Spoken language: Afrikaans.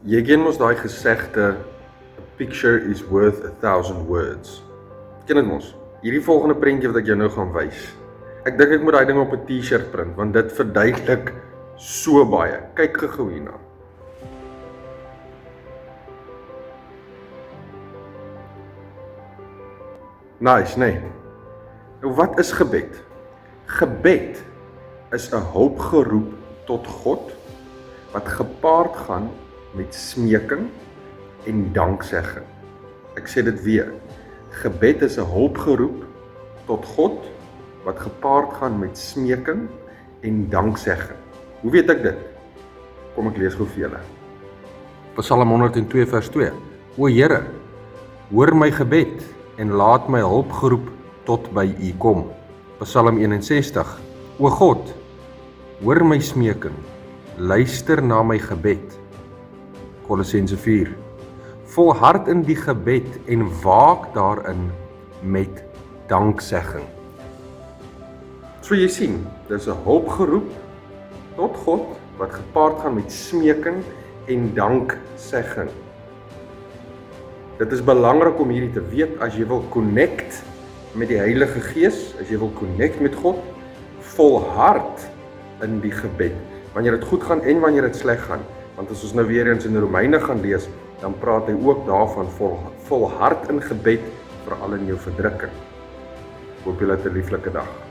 Jy ken mos daai gesegde, a picture is worth 1,000 words. Ken dit mos? Hierdie volgende prentjie wat ek jou nou gaan wys. Ek dink ek moet daai ding op 'n T-shirt print, want dit verduidelik so baie. Kyk gou hierna. Nice, nee. Nou wat is gebed? Gebed is 'n hulpgeroep tot God wat gepaard gaan met smeking en danksegging. Ek sê dit weer. Gebed is 'n hulpgeroep tot God wat gepaard gaan met smeking en danksegging. Hoe weet ek dit? Kom ek lees gou vir julle. Psalm 102 vers 2. O Here, hoor my gebed en laat my hulpgeroep tot by U kom. Psalm 61. O God, hoor my smeking, luister na my gebed. Kolossense 4. Volhard in die gebed en waak daarin met danksegging. So jy sien, dis 'n hulpgeroep tot God wat gepaard gaan met smeking en danksegging. Dit is belangrik om hierdie te weet as jy wil connect met die Heilige Gees, as jy wil connect met God, volhard in die gebed, wanneer dit goed gaan en wanneer dit sleg gaan. Want as ons nou weer eens in Romeine gaan lees, dan praat hy ook daarvan volhard in gebed, veral in jou verdrukking. Ek hoop julle het 'n lieflike dag.